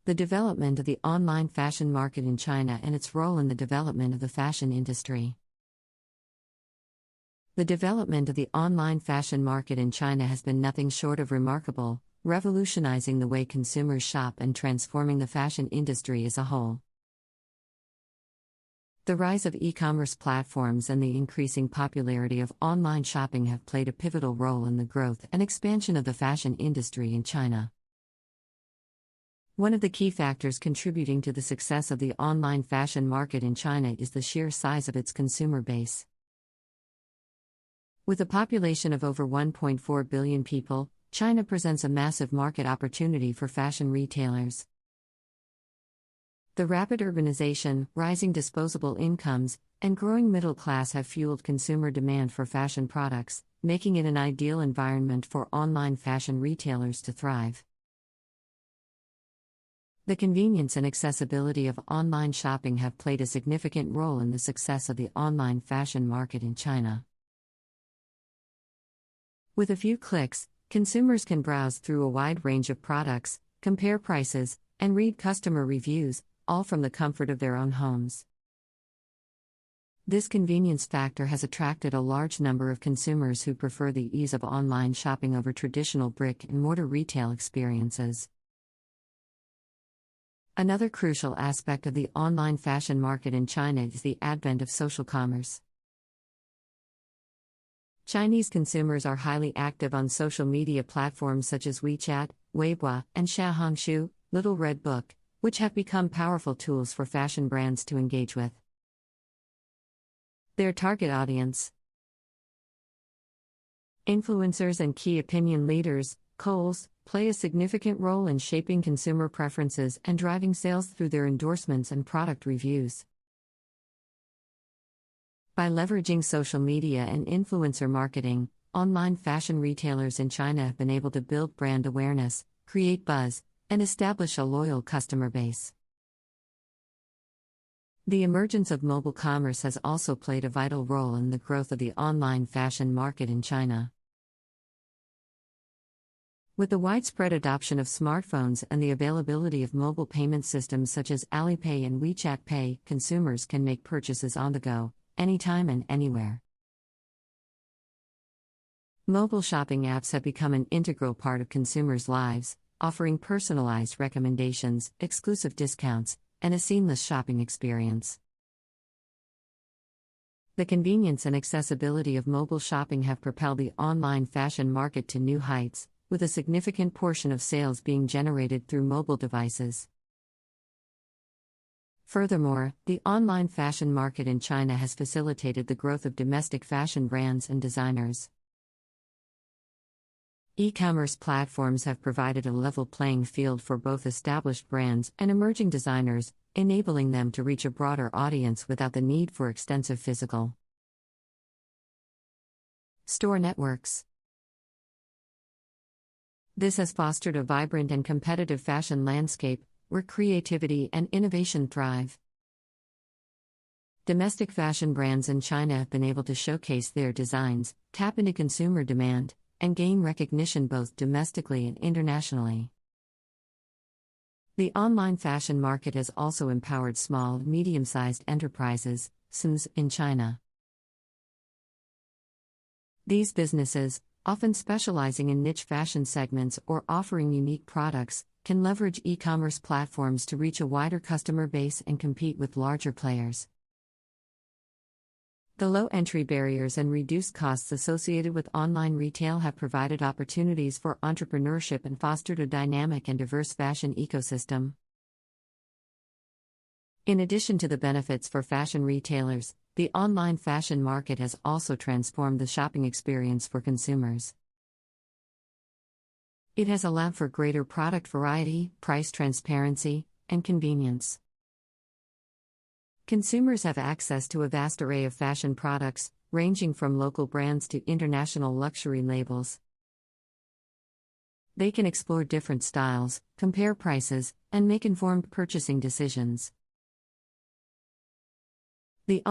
The development of the online fashion market in China and its role in the development of the fashion industry. The development of the online fashion market in China has been nothing short of remarkable, revolutionizing the way consumers shop and transforming the fashion industry as a whole. The rise of e-commerce platforms and the increasing popularity of online shopping have played a pivotal role in the growth and expansion of the fashion industry in China. One of the key factors contributing to the success of the online fashion market in China is the sheer size of its consumer base. With a population of over 1.4 billion people, China presents a massive market opportunity for fashion retailers. The rapid urbanization, rising disposable incomes, and growing middle class have fueled consumer demand for fashion products, making it an ideal environment for online fashion retailers to thrive. The convenience and accessibility of online shopping have played a significant role in the success of the online fashion market in China. With a few clicks, consumers can browse through a wide range of products, compare prices, and read customer reviews, all from the comfort of their own homes. This convenience factor has attracted a large number of consumers who prefer the ease of online shopping over traditional brick-and-mortar retail experiences. Another crucial aspect of the online fashion market in China is the advent of social commerce. Chinese consumers are highly active on social media platforms such as WeChat, Weibo, and Xiaohongshu, Little Red Book, which have become powerful tools for fashion brands to engage with their target audience. Influencers and key opinion leaders, KOLs, play a significant role in shaping consumer preferences and driving sales through their endorsements and product reviews. By leveraging social media and influencer marketing, online fashion retailers in China have been able to build brand awareness, create buzz, and establish a loyal customer base. The emergence of mobile commerce has also played a vital role in the growth of the online fashion market in China. With the widespread adoption of smartphones and the availability of mobile payment systems such as Alipay and WeChat Pay, consumers can make purchases on the go, anytime and anywhere. Mobile shopping apps have become an integral part of consumers' lives, offering personalized recommendations, exclusive discounts, and a seamless shopping experience. The convenience and accessibility of mobile shopping have propelled the online fashion market to new heights, with a significant portion of sales being generated through mobile devices. Furthermore, the online fashion market in China has facilitated the growth of domestic fashion brands and designers. E-commerce platforms have provided a level playing field for both established brands and emerging designers, enabling them to reach a broader audience without the need for extensive physical store networks. This has fostered a vibrant and competitive fashion landscape, where creativity and innovation thrive. Domestic fashion brands in China have been able to showcase their designs, tap into consumer demand, and gain recognition both domestically and internationally. The online fashion market has also empowered small and medium-sized enterprises, SMEs, in China. These businesses, often specializing in niche fashion segments or offering unique products, can leverage e-commerce platforms to reach a wider customer base and compete with larger players. The low entry barriers and reduced costs associated with online retail have provided opportunities for entrepreneurship and fostered a dynamic and diverse fashion ecosystem. In addition to the benefits for fashion retailers, the online fashion market has also transformed the shopping experience for consumers. It has allowed for greater product variety, price transparency, and convenience. Consumers have access to a vast array of fashion products, ranging from local brands to international luxury labels. They can explore different styles, compare prices, and make informed purchasing decisions. The